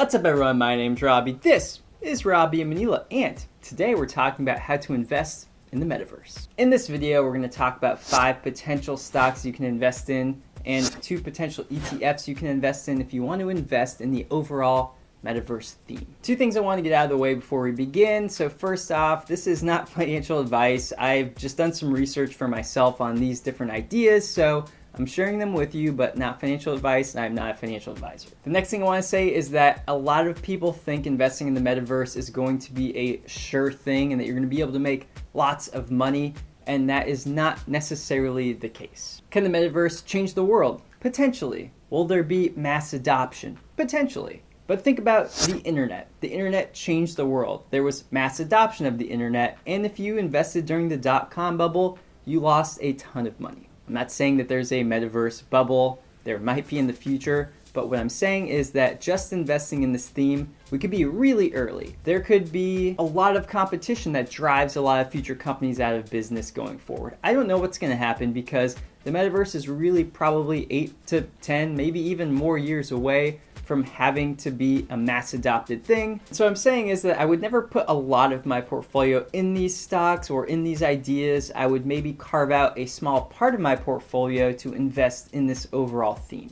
What's up everyone, my name's Robbie, this is Robbie in Manila, and today we're talking about how to invest in the metaverse. In this video, we're going to talk about 5 potential stocks you can invest in and 2 potential ETFs you can invest in if you want to invest in the overall metaverse theme. 2 things I want to get out of the way before we begin. So first off, this is not financial advice. I've just done some research for myself on these different ideas, so I'm sharing them with you, but not financial advice, and I'm not a financial advisor. The next thing I want to say is that a lot of people think investing in the metaverse is going to be a sure thing and that you're going to be able to make lots of money, and that is not necessarily the case. Can the metaverse change the world? Potentially. Will there be mass adoption? Potentially. But think about the internet. The internet changed the world. There was mass adoption of the internet, and if you invested during the dot-com bubble, you lost a ton of money. I'm not saying that there's a metaverse bubble. There might be in the future, but what I'm saying is that just investing in this theme, we could be really early. There could be a lot of competition that drives a lot of future companies out of business going forward. I don't know what's going to happen because the metaverse is really probably 8 to 10, maybe even more years away from having to be a mass adopted thing. So what I'm saying is that I would never put a lot of my portfolio in these stocks or in these ideas. I would maybe carve out a small part of my portfolio to invest in this overall theme.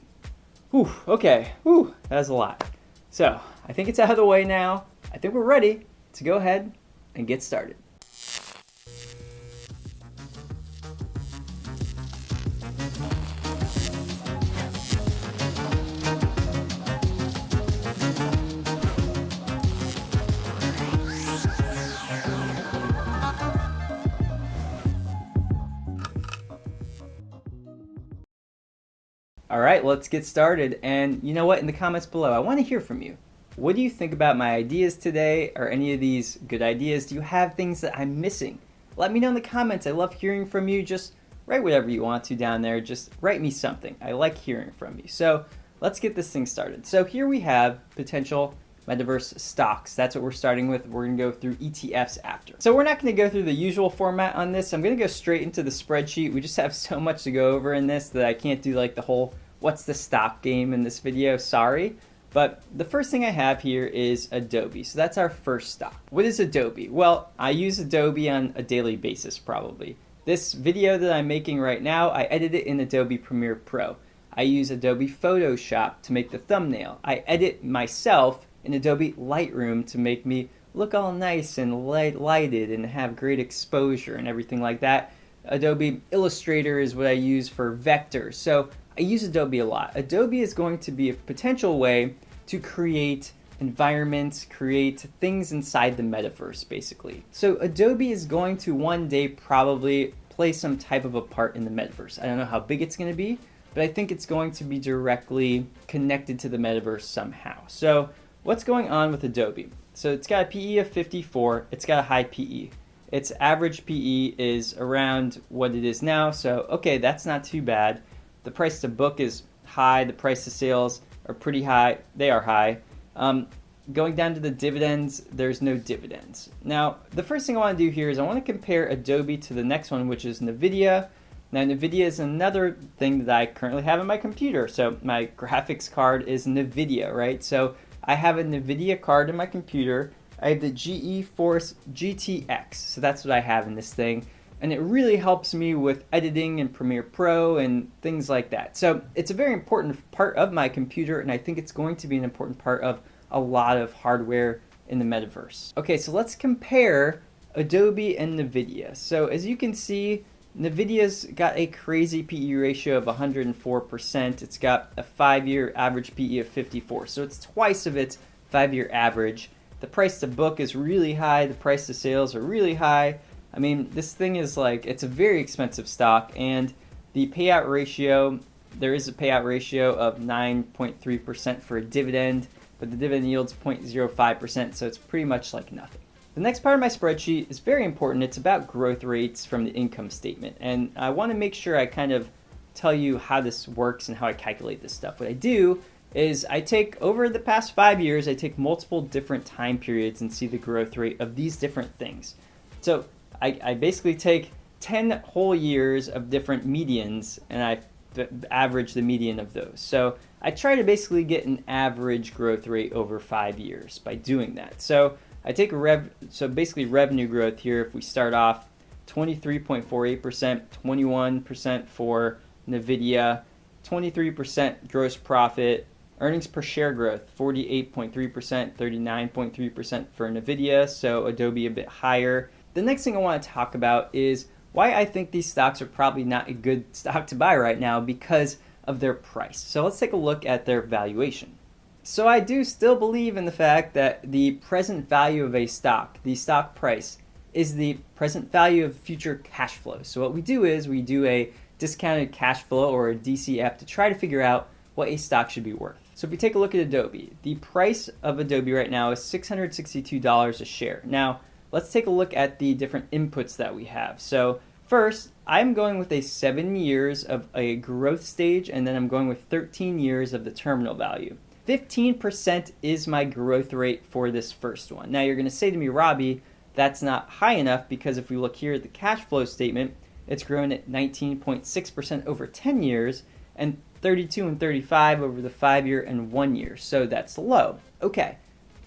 Whew, okay, whew, that's a lot. So I think it's out of the way now. I think we're ready to go ahead and get started. All right, let's get started. And you know what? In the comments below, I want to hear from you. What do you think about my ideas today? Are any of these good ideas? Do you have things that I'm missing? Let me know in the comments. I love hearing from you. Just write whatever you want to down there. Just write me something. I like hearing from you. So let's get this thing started. So here we have potential metaverse stocks. That's what we're starting with. We're going to go through ETFs after. So we're not going to go through the usual format on this. I'm going to go straight into the spreadsheet. We just have so much to go over in this that I can't do like the whole what's the stock game in this video, sorry. But the first thing I have here is Adobe. So that's our first stock. What is Adobe? Well, I use Adobe on a daily basis probably. This video that I'm making right now, I edit it in Adobe Premiere Pro. I use Adobe Photoshop to make the thumbnail. I edit myself in Adobe Lightroom to make me look all nice and lighted and have great exposure and everything like that. Adobe Illustrator is what I use for vectors. So I use Adobe a lot. Adobe is going to be a potential way to create environments, create things inside the metaverse, basically. So Adobe is going to one day probably play some type of a part in the metaverse. I don't know how big it's going to be, but I think it's going to be directly connected to the metaverse somehow. So what's going on with Adobe? So it's got a PE of 54. It's got a high PE. Its average PE is around what it is now. So, okay, that's not too bad. The price to book is high. The price to sales are pretty high. They are high. Going down to the dividends, there's no dividends. Now, the first thing I want to do here is I want to compare Adobe to the next one, which is Nvidia. Now, Nvidia is another thing that I currently have on my computer. So my graphics card is Nvidia, right? So I have a Nvidia card in my computer. I have the GeForce GTX. So that's what I have in this thing. And it really helps me with editing and Premiere Pro and things like that. So it's a very important part of my computer, and I think it's going to be an important part of a lot of hardware in the metaverse. Okay, so let's compare Adobe and Nvidia. So as you can see, Nvidia's got a crazy PE ratio of 104%. It's got a 5-year average PE of 54. So it's twice of its 5-year average. The price to book is really high. The price to sales are really high. I mean, this thing is like, it's a very expensive stock, and the payout ratio, there is a payout ratio of 9.3% for a dividend, but the dividend yield's 0.05%, so it's pretty much like nothing. The next part of my spreadsheet is very important. It's about growth rates from the income statement, and I want to make sure I kind of tell you how this works and how I calculate this stuff. What I do is I take, over the past 5 years, I take multiple different time periods and see the growth rate of these different things. So I basically take 10 whole years of different medians and I average the median of those. So I try to basically get an average growth rate over 5 years by doing that. So I take basically revenue growth here. If we start off 23.48%, 21% for Nvidia, 23% gross profit, earnings per share growth 48.3%, 39.3% for Nvidia, so Adobe a bit higher. The next thing I want to talk about is why I think these stocks are probably not a good stock to buy right now because of their price. So let's take a look at their valuation. So I do still believe in the fact that the present value of a stock, the stock price, is the present value of future cash flow. So what we do is we do a discounted cash flow or a DCF to try to figure out what a stock should be worth. So if we take a look at Adobe, the price of Adobe right now is $662 a share. Now, let's take a look at the different inputs that we have. So first, I'm going with a 7 years of a growth stage, and then I'm going with 13 years of the terminal value. 15% is my growth rate for this first one. Now, you're going to say to me, Robbie, that's not high enough because if we look here at the cash flow statement, it's grown at 19.6% over 10 years and 32 and 35 over the 5-year and 1 year. So that's low. Okay.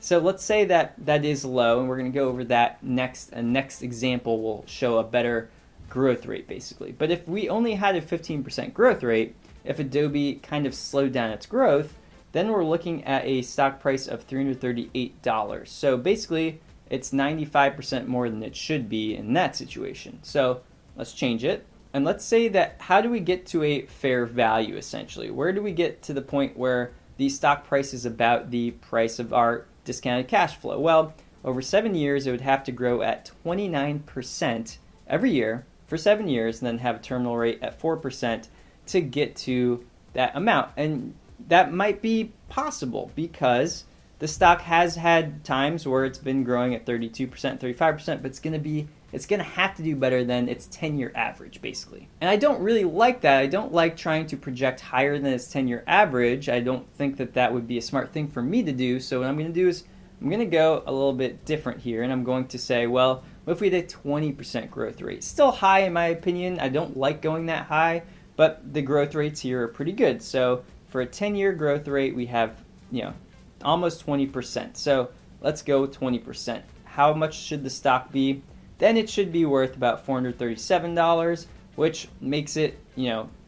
So let's say that that is low, and we're going to go over that next. A next example will show a better growth rate, basically. But if we only had a 15% growth rate, if Adobe kind of slowed down its growth, then we're looking at a stock price of $338. So basically, it's 95% more than it should be in that situation. So let's change it. And let's say that how do we get to a fair value, essentially? Where do we get to the point where the stock price is about the price of our discounted cash flow? Well, over 7 years, it would have to grow at 29% every year for 7 years and then have a terminal rate at 4% to get to that amount. And that might be possible because the stock has had times where it's been growing at 32%, 35%, but it's going to have to do better than its 10-year average, basically. And I don't really like that. I don't like trying to project higher than its 10-year average. I don't think that that would be a smart thing for me to do. So what I'm going to do is I'm going to go a little bit different here, and I'm going to say, well, what if we had a 20% growth rate? Still high in my opinion. I don't like going that high, but the growth rates here are pretty good. So for a 10-year growth rate, we have, almost 20%. So let's go 20%. How much should the stock be? Then it should be worth about $437, which makes it,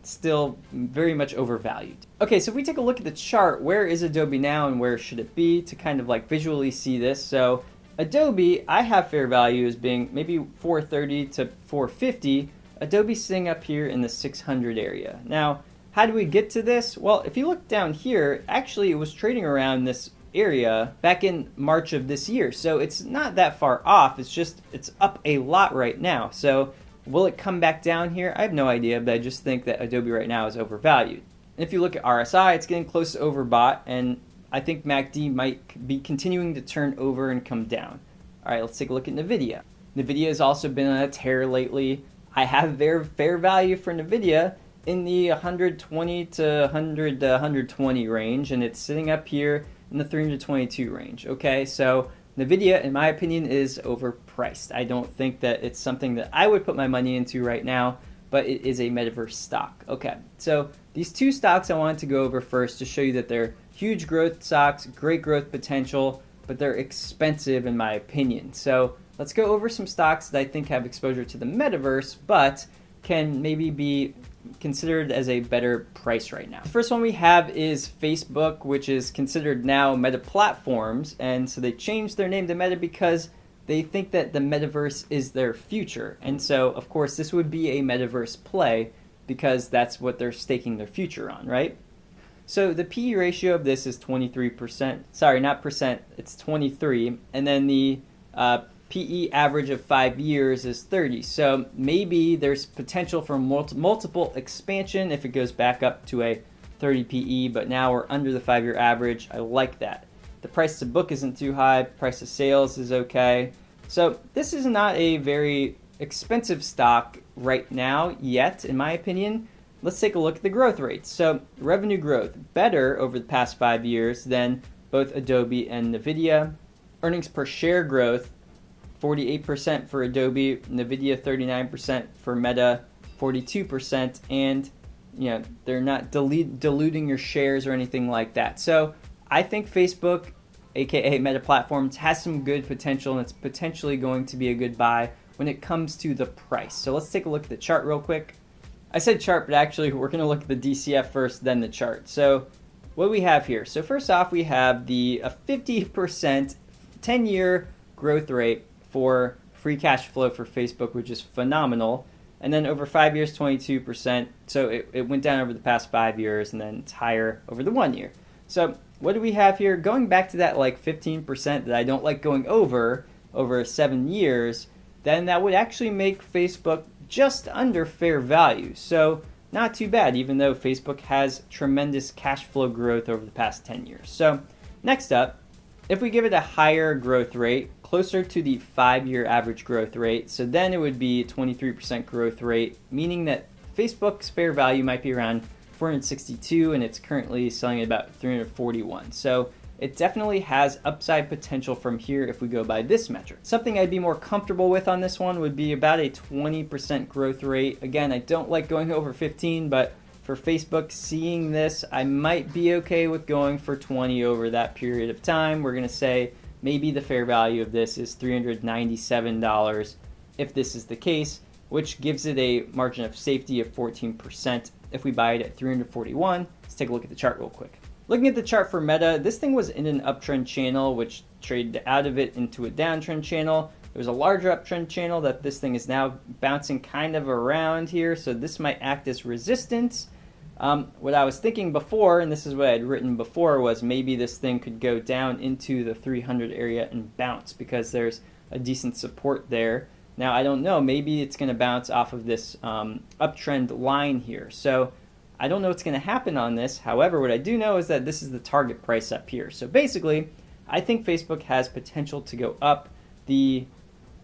still very much overvalued. Okay, so if we take a look at the chart, where is Adobe now and where should it be to kind of like visually see this? So Adobe, I have fair value as being maybe 430 to 450. Adobe's sitting up here in the 600 area. Now, how do we get to this? Well, if you look down here, actually it was trading around this area back in March of this year. So it's not that far off. It's up a lot right now. So will it come back down here? I have no idea, but I just think that Adobe right now is overvalued. And if you look at RSI, it's getting close to overbought, and I think MACD might be continuing to turn over and come down. All right, let's take a look at Nvidia. Nvidia has also been on a tear lately. I have their fair value for Nvidia in the 120 to 100 to 120 range, and it's sitting up here in the 322 range. Okay, so Nvidia, in my opinion, is overpriced. I don't think that it's something that I would put my money into right now, but it is a metaverse stock. Okay, so these two stocks I wanted to go over first to show you that they're huge growth stocks, great growth potential, but they're expensive in my opinion. So let's go over some stocks that I think have exposure to the metaverse, but can maybe be considered as a better price right now. The first one we have is Facebook, which is considered now Meta Platforms, and so they changed their name to Meta because they think that the metaverse is their future. And so, of course, this would be a metaverse play because that's what they're staking their future on, right? So the PE ratio of this is 23%. Sorry, not percent, it's 23. And then the PE average of 5 years is 30. So maybe there's potential for multiple expansion if it goes back up to a 30 PE, but now we're under the 5-year average. I like that. The price to book isn't too high. Price to sales is okay. So this is not a very expensive stock right now yet, in my opinion. Let's take a look at the growth rates. So revenue growth, better over the past 5 years than both Adobe and Nvidia. Earnings per share growth, 48% for Adobe, Nvidia 39%, for Meta 42%, and they're not diluting your shares or anything like that. So I think Facebook, aka Meta Platforms, has some good potential, and it's potentially going to be a good buy when it comes to the price. So let's take a look at the chart real quick. I said chart, but actually we're going to look at the DCF first, then the chart. So what do we have here? So first off, we have a 50% 10-year growth rate for free cash flow for Facebook, which is phenomenal. And then over 5 years, 22%. So it went down over the past 5 years, and then it's higher over the 1 year. So what do we have here? Going back to that 15% that I don't like going over 7 years, then that would actually make Facebook just under fair value. So not too bad, even though Facebook has tremendous cash flow growth over the past 10 years. So next up, if we give it a higher growth rate, closer to the 5-year average growth rate, so then it would be a 23% growth rate, meaning that Facebook's fair value might be around 462, and it's currently selling at about 341. So it definitely has upside potential from here if we go by this metric. Something I'd be more comfortable with on this one would be about a 20% growth rate. Again, I don't like going over 15, but for Facebook, seeing this, I might be okay with going for 20 over that period of time. We're going to say maybe the fair value of this is $397 if this is the case, which gives it a margin of safety of 14% if we buy it at 341. Let's take a look at the chart real quick. Looking at the chart for Meta, this thing was in an uptrend channel, which traded out of it into a downtrend channel. There was a larger uptrend channel that this thing is now bouncing kind of around here, so this might act as resistance. What I was thinking before, and this is what I had written before, was maybe this thing could go down into the 300 area and bounce because there's a decent support there. Now, I don't know, maybe it's going to bounce off of this uptrend line here. So I don't know what's going to happen on this. However, what I do know is that this is the target price up here. So basically, I think Facebook has potential to go up. The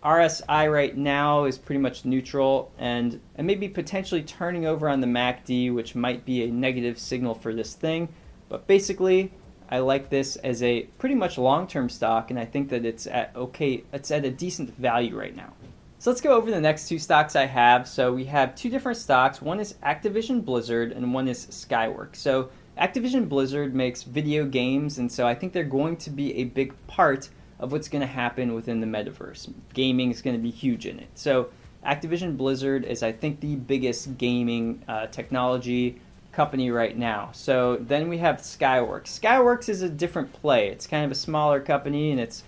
RSI right now is pretty much neutral and maybe potentially turning over on the MACD, which might be a negative signal for this thing. But basically, I like this as a pretty much long-term stock, and I think that it's at a decent value right now. So let's go over the next two stocks I have. So we have two different stocks. One is Activision Blizzard and one is Skyworks. So Activision Blizzard makes video games, and so I think they're going to be a big part of what's going to happen within the metaverse. Gaming is going to be huge in it. So Activision Blizzard is, I think, the biggest gaming technology company right now. So then we have Skyworks. Skyworks is a different play. It's kind of a smaller company, and it's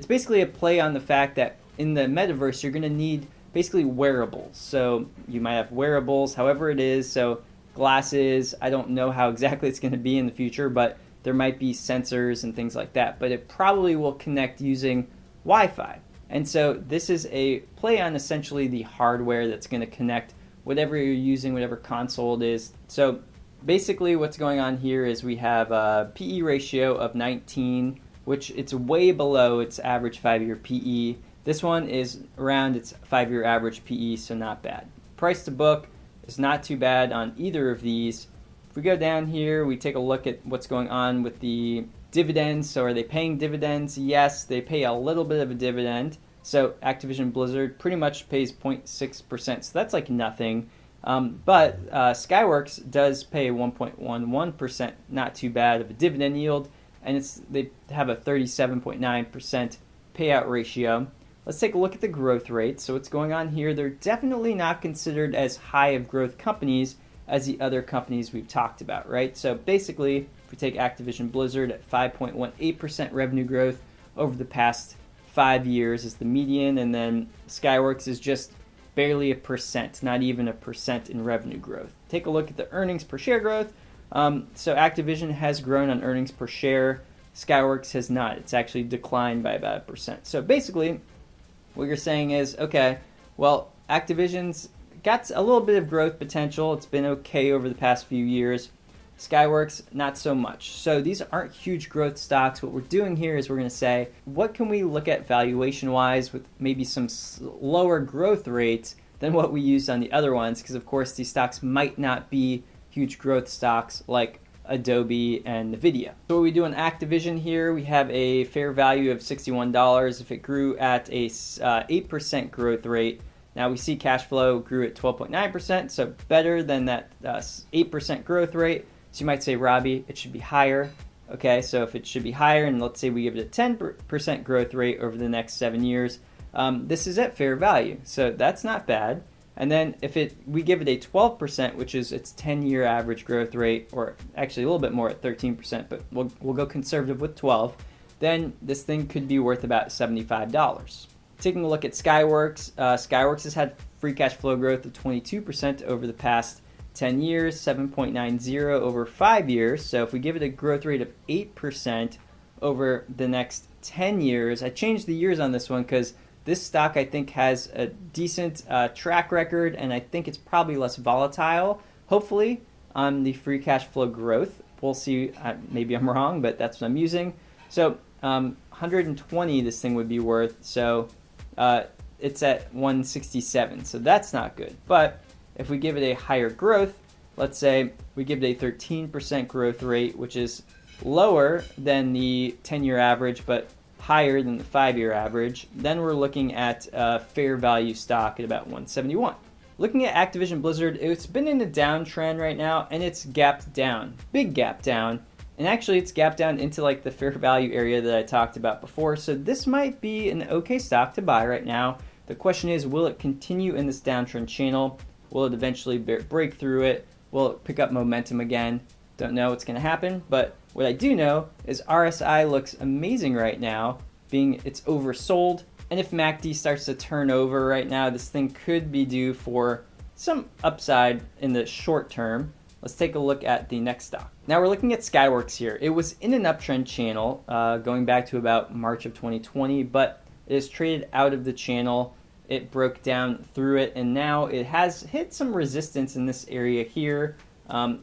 basically a play on the fact that in the metaverse, you're going to need basically wearables. So you might have wearables, however it is. So glasses, I don't know how exactly it's going to be in the future, but there might be sensors and things like that. But it probably will connect using Wi-Fi. And so this is a play on essentially the hardware that's going to connect whatever you're using, whatever console it is. So basically what's going on here is we have a PE ratio of 19, which it's way below its average 5-year PE. This one is around its 5-year average PE, so not bad. Price to book is not too bad on either of these. If we go down here, we take a look at what's going on with the dividends. So are they paying dividends? Yes, they pay a little bit of a dividend. So Activision Blizzard pretty much pays 0.6%, so that's like nothing. But Skyworks does pay 1.11%, not too bad of a dividend yield, and they have a 37.9% payout ratio. Let's take a look at the growth rate. So what's going on here? They're definitely not considered as high of growth companies as the other companies we've talked about, right? So basically, if we take Activision Blizzard at 5.18% revenue growth over the past 5 years is the median, and then Skyworks is just barely 1%, not even 1% in revenue growth. Take a look at the earnings per share growth. So Activision has grown on earnings per share. Skyworks has not. It's actually declined by about 1%. So basically, what you're saying is, okay, well, Activision's got a little bit of growth potential. It's been okay over the past few years. Skyworks, not so much. So these aren't huge growth stocks. What we're doing here is we're going to say, what can we look at valuation-wise with maybe some lower growth rates than what we used on the other ones? Because, of course, these stocks might not be huge growth stocks like Adobe and Nvidia. So what we do in Activision here, we have a fair value of $61. If it grew at a 8% growth rate, Now we see cash flow grew at 12.9%, so better than that 8% growth rate. So you might say, Robbie, it should be higher. Okay, so if it should be higher, and let's say we give it a 10% growth rate over the next 7 years, this is at fair value. So that's not bad. And then if we give it a 12%, which is its 10-year average growth rate, or actually a little bit more at 13%, but we'll go conservative with 12, then this thing could be worth about $75. Taking a look at Skyworks, Skyworks has had free cash flow growth of 22% over the past 10 years, 7.90 over 5 years. So if we give it a growth rate of 8% over the next 10 years, I changed the years on this one because this stock, I think, has a decent track record, and I think it's probably less volatile, hopefully, on the free cash flow growth. We'll see. Maybe I'm wrong, but that's what I'm using. So 120 this thing would be worth. So it's at 167. So that's not good. But if we give it a higher growth, let's say we give it a 13% growth rate, which is lower than the 10-year average, but higher than the 5-year average, then we're looking at fair value stock at about 171. Looking at Activision Blizzard, it's been in a downtrend right now, and it's gapped down, big gap down, and actually it's gapped down into like the fair value area that I talked about before, so this might be an okay stock to buy right now. The question is, will it continue in this downtrend channel? Will it eventually break through it? Will it pick up momentum again? Don't know what's going to happen, but what I do know is RSI looks amazing right now, being it's oversold, and if MACD starts to turn over right now, this thing could be due for some upside in the short term. Let's take a look at the next stock. Now we're looking at Skyworks here. It was in an uptrend channel going back to about March of 2020, but it is traded out of the channel. It broke down through it, and now it has hit some resistance in this area here.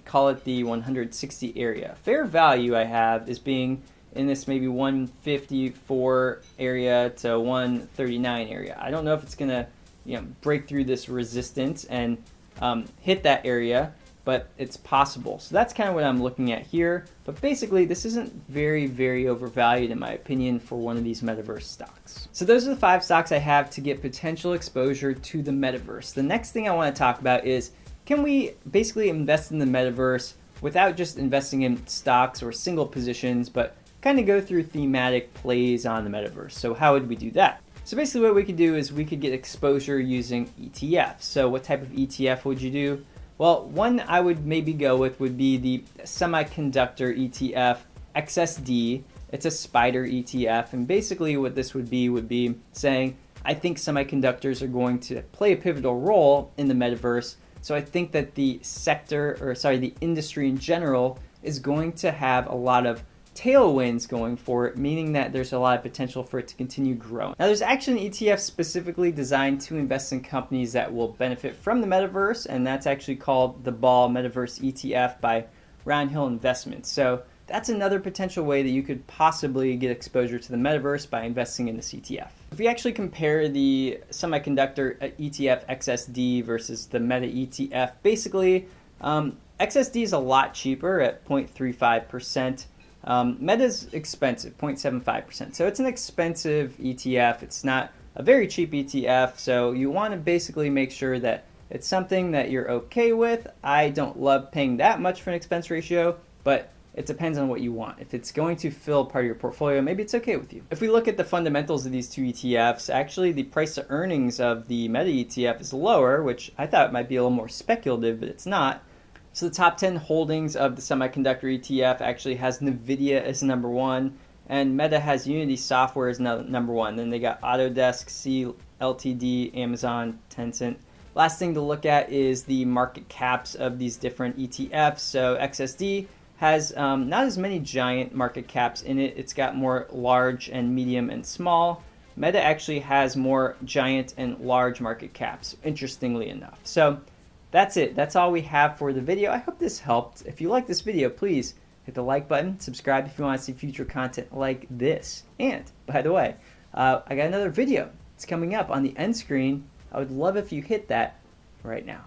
Call it the 160 area. Fair value I have is being in this maybe 154 area to 139 area. I don't know if it's gonna break through this resistance and hit that area, but it's possible. So that's kind of what I'm looking at here. But basically, this isn't very, very overvalued in my opinion for one of these metaverse stocks. So those are the 5 stocks I have to get potential exposure to the metaverse. The next thing I want to talk about is, can we basically invest in the metaverse without just investing in stocks or single positions, but kind of go through thematic plays on the metaverse? So how would we do that? So basically what we could do is we could get exposure using ETFs. So what type of ETF would you do? Well, one I would maybe go with would be the Semiconductor ETF, XSD. It's a spider ETF, and basically what this would be saying, I think semiconductors are going to play a pivotal role in the metaverse. So I think that the industry in general is going to have a lot of tailwinds going for it, meaning that there's a lot of potential for it to continue growing. Now, there's actually an ETF specifically designed to invest in companies that will benefit from the metaverse, and that's actually called the Ball Metaverse ETF by Roundhill Investments. So that's another potential way that you could possibly get exposure to the metaverse by investing in this ETF. If we actually compare the semiconductor ETF XSD versus the Meta ETF, basically XSD is a lot cheaper at 0.35%. Meta's expensive, 0.75%. So it's an expensive ETF. It's not a very cheap ETF. So you want to basically make sure that it's something that you're okay with. I don't love paying that much for an expense ratio, but it depends on what you want. If it's going to fill part of your portfolio, maybe it's okay with you. If we look at the fundamentals of these two ETFs, actually the price to earnings of the Meta ETF is lower, which I thought might be a little more speculative, but it's not. So the top 10 holdings of the semiconductor ETF actually has Nvidia as number 1, and Meta has Unity Software as number 1. Then they got Autodesk, C Ltd, Amazon, Tencent. Last thing to look at is the market caps of these different ETFs. So XSD has not as many giant market caps in it. It's got more large and medium and small. Meta actually has more giant and large market caps, interestingly enough. So that's it. That's all we have for the video. I hope this helped. If you like this video, please hit the like button, subscribe if you want to see future content like this. And, by the way, I got another video. It's coming up on the end screen. I would love if you hit that right now.